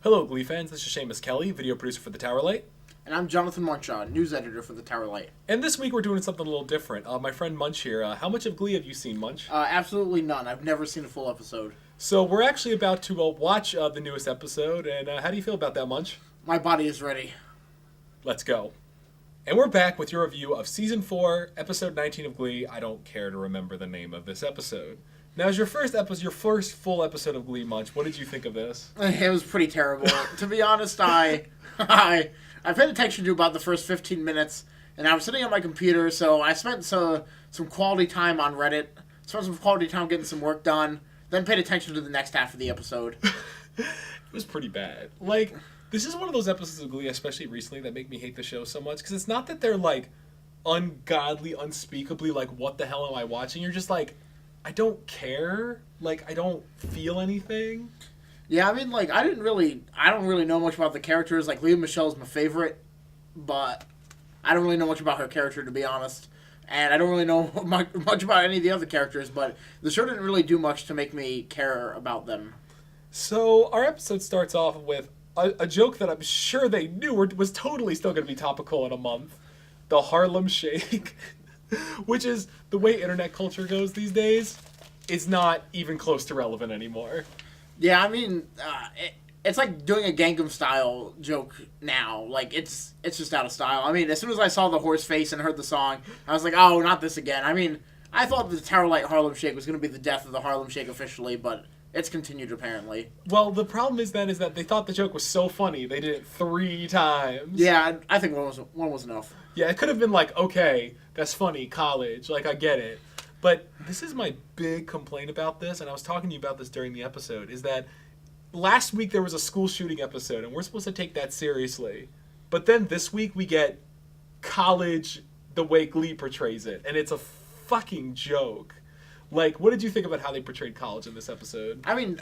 Hello, Glee fans. This is Shamus Kelley, video producer for The Tower Light. And I'm Jonathan Munshaw, news editor for The Tower Light. And this week we're doing something a little different. My friend Munch here. How much of Glee have you seen, Munch? Absolutely none. I've never seen a full episode. So we're actually about to watch the newest episode. And how do you feel about that, Munch? My body is ready. Let's go. And we're back with your review of Season 4, Episode 19 of Glee. I don't care to remember the name of this episode. Now, as your first full episode of Glee, Munch, what did you think of this? It was pretty terrible. To be honest, I paid attention to about the first 15 minutes, and I was sitting on my computer, so I spent some quality time on Reddit, spent some quality time getting some work done, then paid attention to the next half of the episode. It was pretty bad. Like, this is one of those episodes of Glee, especially recently, that make me hate the show so much, because it's not that they're, like, ungodly, unspeakably, like, what the hell am I watching? You're just like, I don't care. Like, I don't feel anything. Yeah, I mean, like, I don't really know much about the characters. Like, Leah Michelle's my favorite, but I don't really know much about her character, to be honest. And I don't really know much about any of the other characters, but the show didn't really do much to make me care about them. So, our episode starts off with a joke that I'm sure they knew was totally still going to be topical in a month. The Harlem Shake. Which is, the way internet culture goes these days, is not even close to relevant anymore. Yeah, I mean, it's like doing a Gangnam Style joke now. Like, it's just out of style. I mean, as soon as I saw the horse face and heard the song, I was like, oh, not this again. I mean, I thought the Tower Light Harlem Shake was going to be the death of the Harlem Shake officially, but it's continued apparently. Well, the problem is that they thought the joke was so funny, they did it 3 times. Yeah, I think one was enough. Yeah, it could have been like, okay, that's funny, college, like, I get it. But this is my big complaint about this, and I was talking to you about this during the episode, is that last week there was a school shooting episode, and we're supposed to take that seriously. But then this week we get college the way Glee portrays it, and it's a fucking joke. Like, what did you think about how they portrayed college in this episode? I mean,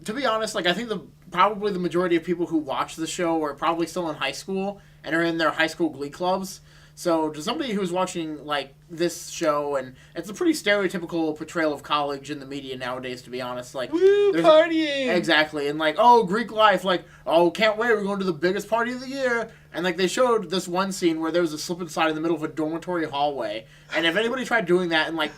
to be honest, like, I think probably the majority of people who watch the show are probably still in high school and are in their high school Glee clubs. So to somebody who's watching, like, this show, and it's a pretty stereotypical portrayal of college in the media nowadays, to be honest. Like, woo, partying! Exactly. And, like, oh, Greek life. Like, oh, can't wait. We're going to the biggest party of the year. And, like, they showed this one scene where there was a slip and slide in the middle of a dormitory hallway. And if anybody tried doing that in, like,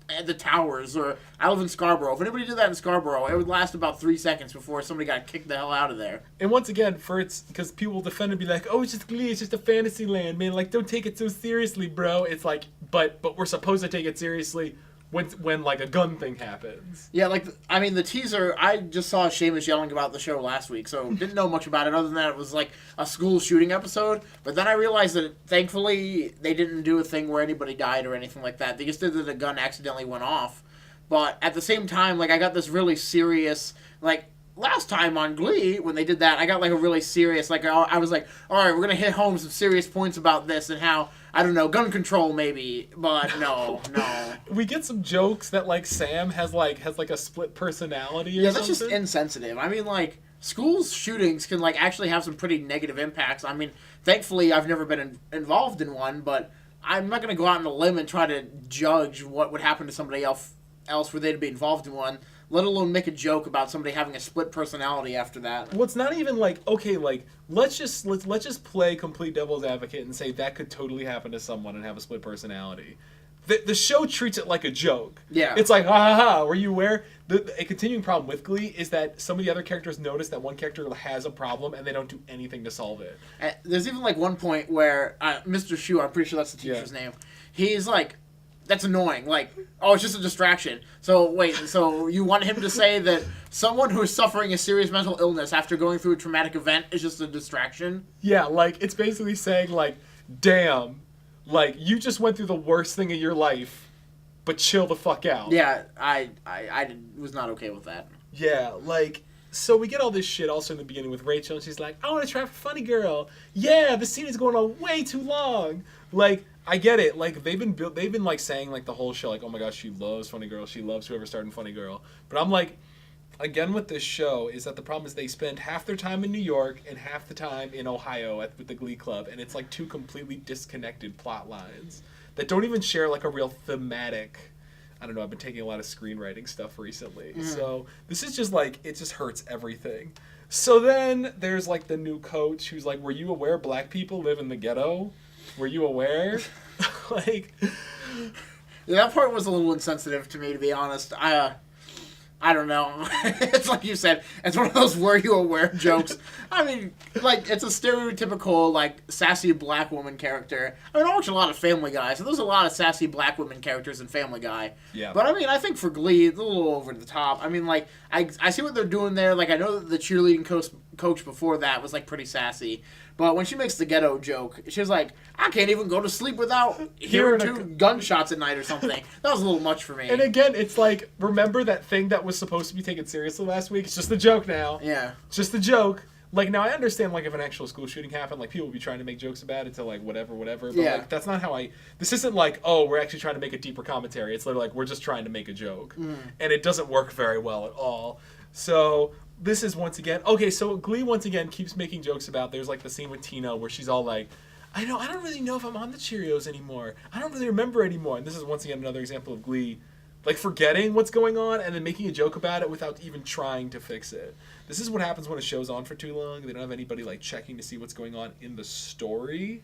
at the Towers, or I live in Scarborough. If anybody did that in Scarborough, it would last about 3 seconds before somebody got kicked the hell out of there. And once again, because people will defend and be like, oh, it's just Glee, it's just a fantasy land, man. Like, don't take it so seriously, bro. It's like, but we're supposed to take it seriously when like a gun thing happens. Yeah, like, I mean, the teaser, I just saw Shamus yelling about the show last week, so didn't know much about it other than that it was like a school shooting episode. But then I realized that, thankfully, they didn't do a thing where anybody died or anything like that. They just did that a gun accidentally went off. But at the same time, like, I got this really serious, like, last time on Glee, when they did that, I got, like, a really serious, like, I was like, all right, we're going to hit home some serious points about this and how, I don't know, gun control maybe, but no. We get some jokes that, like, Sam has a split personality or Yeah, something. that's just insensitive. I mean, like, school shootings can, like, actually have some pretty negative impacts. I mean, thankfully, I've never been involved in one, but I'm not going to go out on a limb and try to judge what would happen to somebody else were they to be involved in one, let alone make a joke about somebody having a split personality after that. Well, it's not even like, okay, like, let's just play complete devil's advocate and say that could totally happen to someone and have a split personality. The show treats it like a joke. Yeah. It's like, ha ha ha, were you aware? A continuing problem with Glee is that some of the other characters notice that one character has a problem and they don't do anything to solve it. There's even, like, one point where Mr. Shu, I'm pretty sure that's the teacher's name, he's like, that's annoying. Like, oh, it's just a distraction. So, wait, so you want him to say that someone who is suffering a serious mental illness after going through a traumatic event is just a distraction? Yeah, like, it's basically saying, like, damn, like, you just went through the worst thing of your life, but chill the fuck out. Yeah, I was not okay with that. Yeah, like, so we get all this shit also in the beginning with Rachel, and she's like, I want to try for Funny Girl. Yeah, the scene is going on way too long. Like, I get it. Like, they've been like saying, like, the whole show, like, oh my gosh, she loves Funny Girl. She loves whoever started Funny Girl. But I'm like, again with this show, is that the problem is they spend half their time in New York and half the time in Ohio with the Glee Club, and it's like 2 completely disconnected plot lines that don't even share, like, a real thematic. I don't know, I've been taking a lot of screenwriting stuff recently. So this is just like, it just hurts everything. So then there's like the new coach who's like, were you aware black people live in the ghetto? Were you aware? Like, yeah, that part was a little insensitive to me, to be honest. I don't know. It's like you said, it's one of those were you aware jokes. I mean, like, it's a stereotypical, like, sassy black woman character. I mean, I watch a lot of Family Guy, so there's a lot of sassy black women characters in Family Guy. Yeah. But, I mean, I think for Glee, it's a little over the top. I mean, like, I see what they're doing there. Like, I know that the cheerleading coach before that was, like, pretty sassy. But when she makes the ghetto joke, she was like, I can't even go to sleep without hearing two gunshots at night or something. That was a little much for me. And again, it's like, remember that thing that was supposed to be taken seriously last week? It's just a joke now. Yeah. It's just a joke. Like, now I understand, like, if an actual school shooting happened, like, people would be trying to make jokes about it to, like, whatever. But, like, that's not how this isn't like, oh, we're actually trying to make a deeper commentary. It's literally like, we're just trying to make a joke. And it doesn't work very well at all. So, this is once again, okay, so Glee once again keeps making jokes about, there's, like, the scene with Tina where she's all like, I don't really know if I'm on the Cheerios anymore. I don't really remember anymore. And this is once again another example of Glee, like, forgetting what's going on and then making a joke about it without even trying to fix it. This is what happens when a show's on for too long. They don't have anybody, like, checking to see what's going on in the story.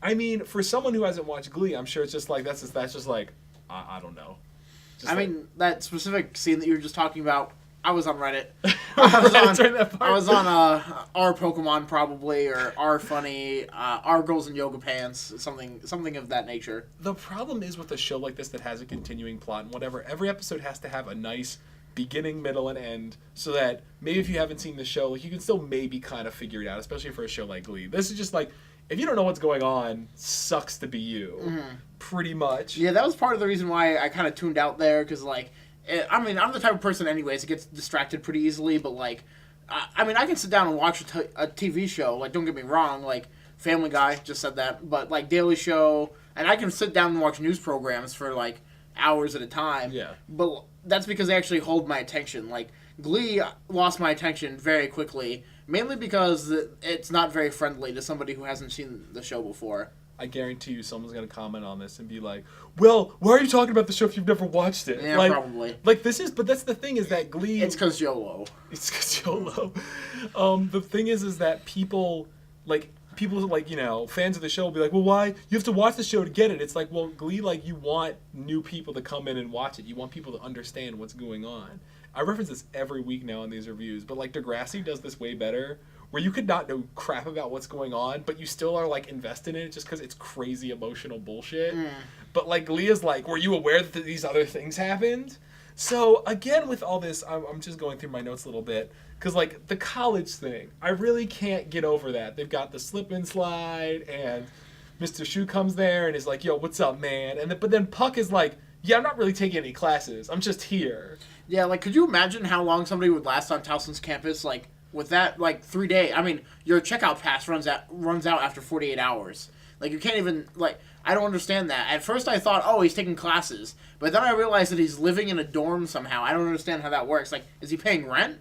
I mean, for someone who hasn't watched Glee, I'm sure it's just like, that's just like, I don't know. I mean, that specific scene that you were just talking about, I was on Reddit. I was on our Pokemon probably, or our funny, our girls in yoga pants, something of that nature. The problem is with a show like this that has a continuing plot and whatever, every episode has to have a nice beginning, middle, and end, so that maybe if you haven't seen the show, like, you can still maybe kind of figure it out, especially for a show like Glee. This is just like, if you don't know what's going on, sucks to be you, pretty much. Yeah, that was part of the reason why I kind of tuned out there, because, like, I mean, I'm the type of person anyways that gets distracted pretty easily, but, like, I mean, I can sit down and watch a TV show, like, don't get me wrong, like, Family Guy just said that, but, like, Daily Show, and I can sit down and watch news programs for, like, hours at a time. Yeah. But that's because they actually hold my attention. Like, Glee lost my attention very quickly, mainly because it's not very friendly to somebody who hasn't seen the show before. I guarantee you someone's going to comment on this and be like, well, why are you talking about the show if you've never watched it? Yeah, like, probably. Like, but that's the thing is that Glee... It's because YOLO. It's because YOLO. The thing is that people, you know, fans of the show will be like, well, why? You have to watch the show to get it. It's like, well, Glee, like, you want new people to come in and watch it. You want people to understand what's going on. I reference this every week now in these reviews, but, like, Degrassi does this way better, where you could not know crap about what's going on, but you still are, like, invested in it just because it's crazy emotional bullshit. But, like, Glee is like, were you aware that these other things happened? So, again, with all this, I'm just going through my notes a little bit, because, like, the college thing, I really can't get over that. They've got the slip and slide, and Mr. Shu comes there and is like, yo, what's up, man? But then Puck is like, yeah, I'm not really taking any classes. I'm just here. Yeah, like, could you imagine how long somebody would last on Towson's campus, like, with that, like, 3 days? I mean, your checkout pass runs out after 48 hours. Like, you can't even, like, I don't understand that. At first I thought, oh, he's taking classes. But then I realized that he's living in a dorm somehow. I don't understand how that works. Like, is he paying rent?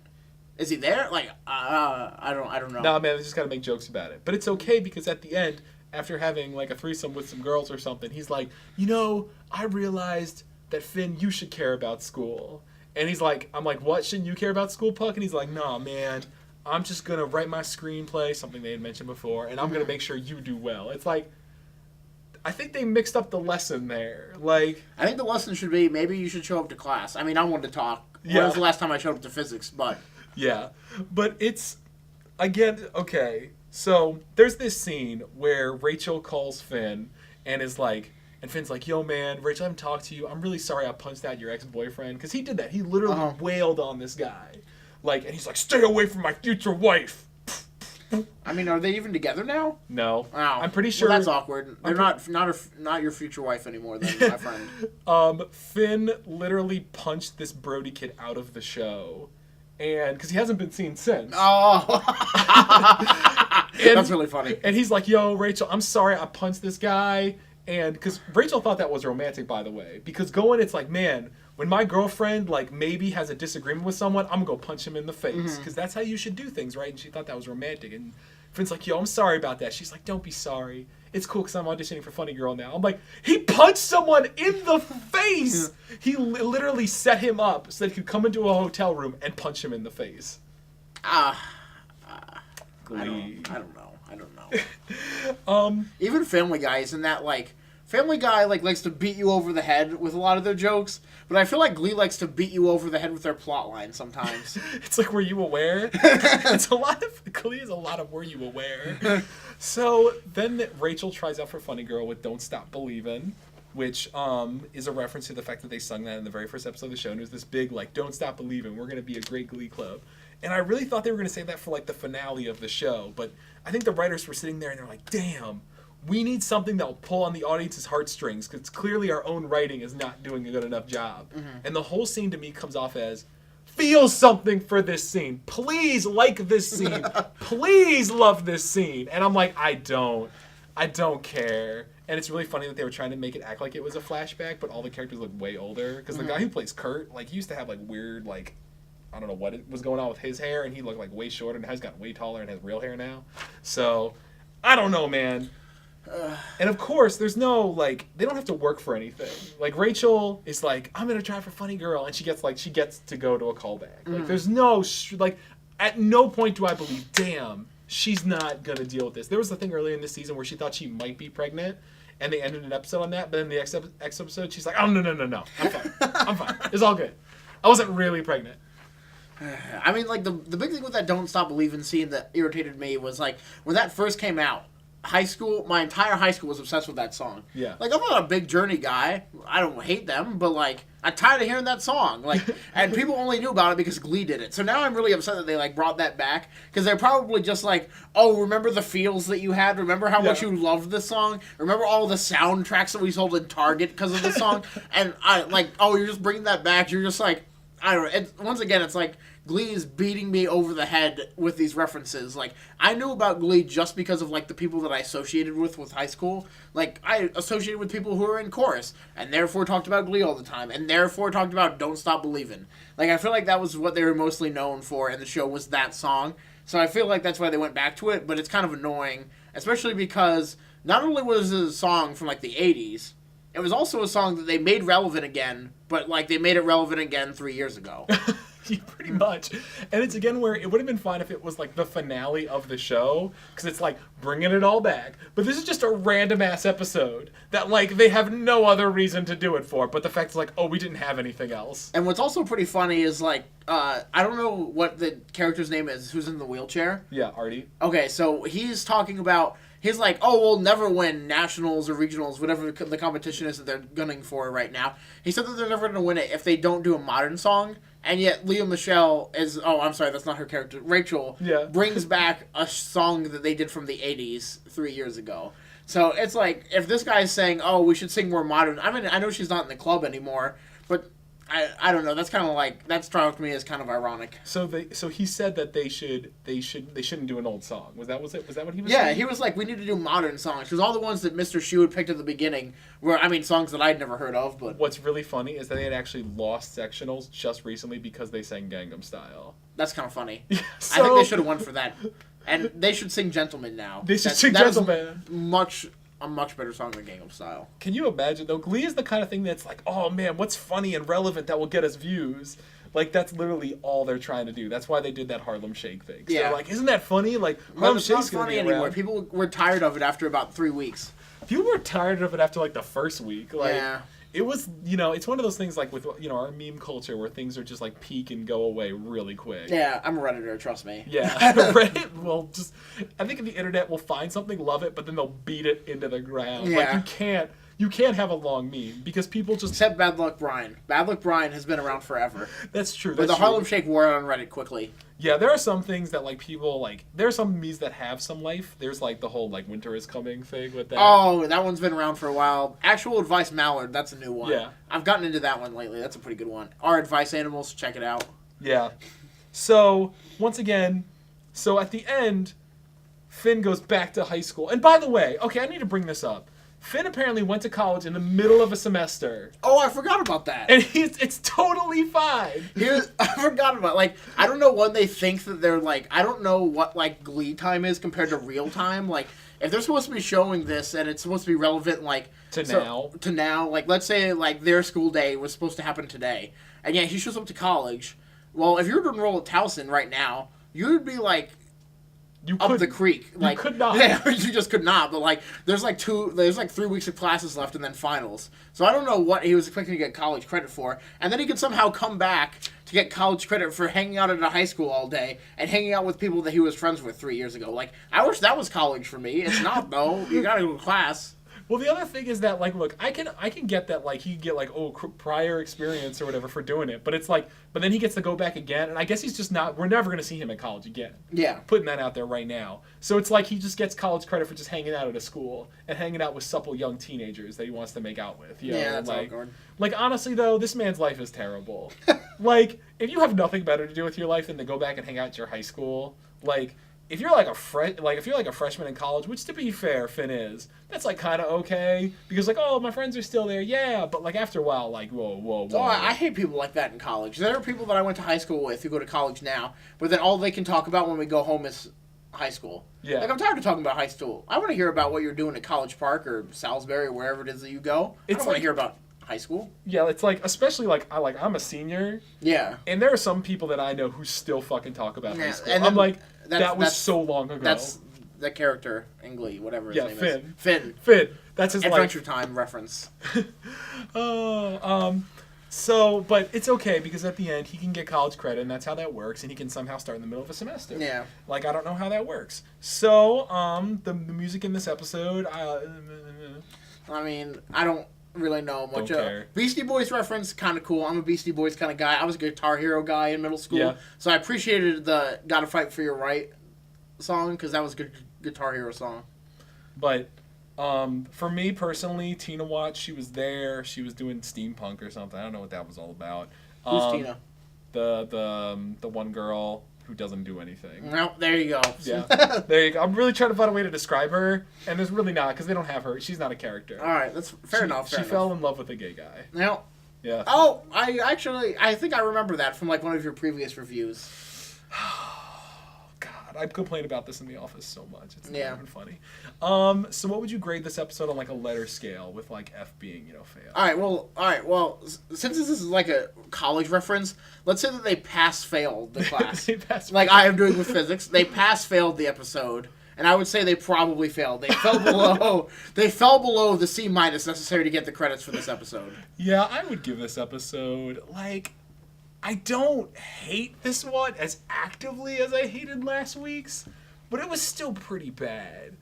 Is he there? Like, I don't know. No, man, they just got to make jokes about it. But it's okay because at the end, after having, like, a threesome with some girls or something, he's like, you know, I realized that, Finn, you should care about school. And he's like, I'm like, what? Shouldn't you care about school, Puck? And he's like, nah, man, I'm just going to write my screenplay, something they had mentioned before, and I'm going to make sure you do well. It's like, I think they mixed up the lesson there. Like, I think the lesson should be maybe you should show up to class. I mean, I wanted to talk. Yeah. When was the last time I showed up to physics? But yeah. But it's, again, okay. So there's this scene where Rachel calls Finn and is like, and Finn's like, yo, man, Rachel, I haven't talked to you. I'm really sorry I punched out your ex-boyfriend. Because he did that. He literally wailed on this guy. Like, and he's like, stay away from my future wife. I mean, are they even together now? No. Oh. I'm pretty sure. Well, that's awkward. They're not your future wife anymore, then, my friend. Finn literally punched this Brody kid out of the show. And because he hasn't been seen since. Oh. That's really funny. And he's like, yo, Rachel, I'm sorry I punched this guy. And because Rachel thought that was romantic, by the way. Because it's like, man, when my girlfriend, like, maybe has a disagreement with someone, I'm going to go punch him in the face. Because that's how you should do things, right? And she thought that was romantic. And Finn's like, yo, I'm sorry about that. She's like, don't be sorry. It's cool because I'm auditioning for Funny Girl now. I'm like, he punched someone in the face! He literally set him up so that he could come into a hotel room and punch him in the face. Glee. I don't know. Even Family Guy isn't that like... Family Guy likes to beat you over the head with a lot of their jokes, but I feel like Glee likes to beat you over the head with their plot line sometimes. It's like, were you aware? It's a lot of... Glee is a lot of were you aware? So then Rachel tries out for Funny Girl with Don't Stop Believin', which is a reference to the fact that they sung that in the very first episode of the show, and it was this big, like, don't stop believing, we're going to be a great Glee club. And I really thought they were going to save that for, like, the finale of the show, but I think the writers were sitting there and they're like, damn, we need something that will pull on the audience's heartstrings, because clearly our own writing is not doing a good enough job. Mm-hmm. And the whole scene to me comes off as, feel something for this scene. Please like this scene. Please love this scene. And I'm like, I don't care. And it's really funny that they were trying to make it act like it was a flashback, but all the characters look way older. Because the guy who plays Kurt, like, he used to have, like, weird, like, I don't know what was going on with his hair, and he looked, like, way shorter, and now he's gotten way taller and has real hair now. So, I don't know, man. And, of course, there's no, like, they don't have to work for anything. Like, Rachel is like, I'm going to try for Funny Girl, and she gets to go to a callback. Like, there's no, like, at no point do I believe, damn, she's not going to deal with this. There was a thing earlier in this season where she thought she might be pregnant, and they ended an episode on that, but in the next episode, she's like, oh, no. I'm fine. I'm fine. It's all good. I wasn't really pregnant. I mean, like, the big thing with that Don't Stop Believin' scene that irritated me was, like, when that first came out, my entire high school was obsessed with that song. Yeah. Like, I'm not a big Journey guy. I don't hate them, but, like, I'm tired of hearing that song. Like, and people only knew about it because Glee did it. So now I'm really upset that they, like, brought that back. Because they're probably just like, oh, remember the feels that you had? Remember how much you loved this song? Remember all the soundtracks that we sold in Target because of the song? And I, like, oh, you're just bringing that back. You're just like, I don't know. Once again, it's like, Glee is beating me over the head with these references. Like, I knew about Glee just because of, like, the people that I associated with high school. Like, I associated with people who were in chorus, and therefore talked about Glee all the time, and therefore talked about Don't Stop Believin'. Like, I feel like that was what they were mostly known for, and the show was that song. So I feel like that's why they went back to it, but it's kind of annoying, especially because not only was it a song from, like, the 80s, it was also a song that they made relevant again, but, like, they made it relevant again 3 years ago. Pretty much. And it's again where it would have been fine if it was like the finale of the show, because it's like bringing it all back. But this is just a random ass episode that like they have no other reason to do it for. But the fact is like, oh, we didn't have anything else. And what's also pretty funny is like, I don't know what the character's name is who's in the wheelchair. Yeah, Artie. Okay, so he's talking about, he's like, oh, we'll never win nationals or regionals, whatever the competition is that they're gunning for right now. He said that they're never going to win it if they don't do a modern song. And yet, Lea Michele is... Oh, I'm sorry, that's not her character. Rachel brings back a song that they did from the 80s 3 years ago. So, it's like, if this guy's saying, oh, we should sing more modern... I mean, I know she's not in the club anymore, but I don't know. That's kind of like... That struck me as kind of ironic. So he said that they shouldn't do an old song. Was that what he was saying? Yeah, he was like, we need to do modern songs. Because all the ones that Mr. Shu had picked at the beginning were, I mean, songs that I'd never heard of, but... What's really funny is that they had actually lost sectionals just recently because they sang Gangnam Style. That's kind of funny. Yeah, I think they should have won for that. And they should sing Gentleman now. They should sing Gentleman. A much better song than Gangnam Style. Can you imagine, though? Glee is the kind of thing that's like, oh, man, what's funny and relevant that will get us views? Like, that's literally all they're trying to do. That's why they did that Harlem Shake thing. Yeah. They're like, isn't that funny? Like, Harlem Shake's not funny anymore. People were tired of it after about 3 weeks. People were tired of it after, like, the first week. Like, yeah. It was, it's one of those things, like, with, our meme culture where things are just, like, peak and go away really quick. Yeah, I'm a Redditor, trust me. Yeah, Reddit will just... I think the internet will find something, love it, but then they'll beat it into the ground. Yeah. Like, you can't have a long meme, because people just... Except Bad Luck Brian. Bad Luck Brian has been around forever. That's true. But the Harlem Shake wore on Reddit quickly. Yeah, there are some things that, like, people, like... There are some memes that have some life. There's, like, the whole, like, winter is coming thing with that. Oh, that one's been around for a while. Actual Advice Mallard, that's a new one. Yeah. I've gotten into that one lately. That's a pretty good one. Our Advice Animals, check it out. Yeah. So, once again, at the end, Finn goes back to high school. And by the way, okay, I need to bring this up. Finn apparently went to college in the middle of a semester. Oh, I forgot about that. And it's totally fine. I forgot about, like, I don't know when they think that they're, like, I don't know what, like, Glee time is compared to real time. Like, if they're supposed to be showing this and it's supposed to be relevant, like... To now. Like, let's say, like, their school day was supposed to happen today. And yeah, he shows up to college. Well, if you were to enroll at Towson right now, you would be, like... up the creek. Like, could not. Yeah, you just could not. But like, there's like 3 weeks of classes left and then finals. So I don't know what he was expecting to get college credit for. And then he could somehow come back to get college credit for hanging out at a high school all day and hanging out with people that he was friends with 3 years ago. Like, I wish that was college for me. It's not though. You gotta go to class. Well, the other thing is that, like, look, I can get that, like, he get, like, prior experience or whatever for doing it. But it's like, but then he gets to go back again. And I guess he's just not, we're never going to see him in college again. Yeah. Putting that out there right now. So it's like he just gets college credit for just hanging out at a school and hanging out with supple young teenagers that he wants to make out with. You know? Yeah, that's like, awkward. Like, honestly, though, this man's life is terrible. Like, if you have nothing better to do with your life than to go back and hang out at your high school, like, if you're like a freshman in college, which to be fair, Finn is, that's like kind of okay because like, oh, my friends are still there, yeah, but like after a while, like, whoa. Oh, I hate people like that in college. There are people that I went to high school with who go to college now, but then all they can talk about when we go home is high school. Yeah. Like, I'm tired of talking about high school. I want to hear about what you're doing at College Park or Salisbury or wherever it is that you go. I don't want to hear about high school. Yeah, it's like, especially like I'm a senior. Yeah. And there are some people that I know who still fucking talk about high school. And I'm like, that's that was so long ago. That's the character in Glee, whatever his name is. Finn. That's his Adventure life. Time reference. So, but it's okay because at the end he can get college credit and that's how that works, and he can somehow start in the middle of a semester. Yeah. Like, I don't know how that works. So, the music in this episode, I mean, I don't really know much. Don't care. Beastie Boys reference, kind of cool. I'm a Beastie Boys kind of guy. I was a Guitar Hero guy in middle school. Yeah. So I appreciated the Gotta Fight for Your Right song because that was a good Guitar Hero song. But for me personally, Tina Watts, she was there. She was doing steampunk or something. I don't know what that was all about. Who's Tina? The one girl who doesn't do anything. Well, there you go. Yeah, there you go. I'm really trying to find a way to describe her, and there's really not because they don't have her. She's not a character. All right, that's fair enough. She fell in love with a gay guy. Now, yeah. Oh, I think I remember that from like one of your previous reviews. God, I've complained about this in the office so much. It's not Yeah. even funny. So what would you grade this episode on like a letter scale with like F being, fail? All right. Well, since this is like a college reference, let's say that they pass-failed the class. Like I am doing with physics. They pass-failed the episode, and I would say they probably failed. They fell below. They fell below the C- necessary to get the credits for this episode. Yeah, I would give this episode like. I don't hate this one as actively as I hated last week's, but it was still pretty bad.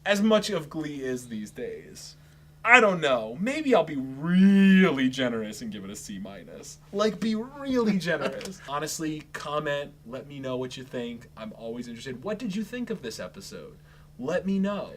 As much of Glee is these days. I don't know. Maybe I'll be really generous and give it a C-. Like, be really generous. Honestly, comment. Let me know what you think. I'm always interested. What did you think of this episode? Let me know.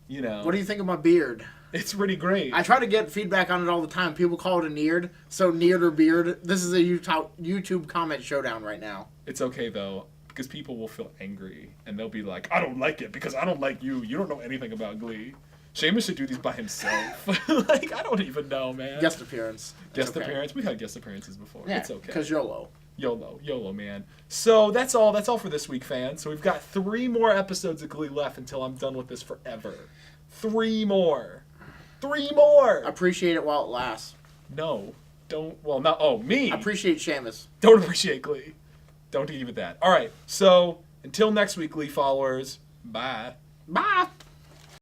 What do you think of my beard? It's pretty great. I try to get feedback on it all the time. People call it a neard. So neard or beard. This is a YouTube comment showdown right now. It's okay, though, because people will feel angry, and they'll be like, I don't like it because I don't like you. You don't know anything about Glee. Shamus should do these by himself. Like, I don't even know, man. Guest appearance. Guest appearance. We've had guest appearances before. Yeah, it's okay. Because YOLO. YOLO, man. So that's all for this week, fans. So we've got 3 more episodes of Glee left until I'm done with this forever. 3 more. 3 more. Appreciate it while it lasts. No. Don't. Well, not. Oh, me. Appreciate Shamus. Don't appreciate Glee. Don't give it that. All right. So until next week, Glee followers. Bye. Bye.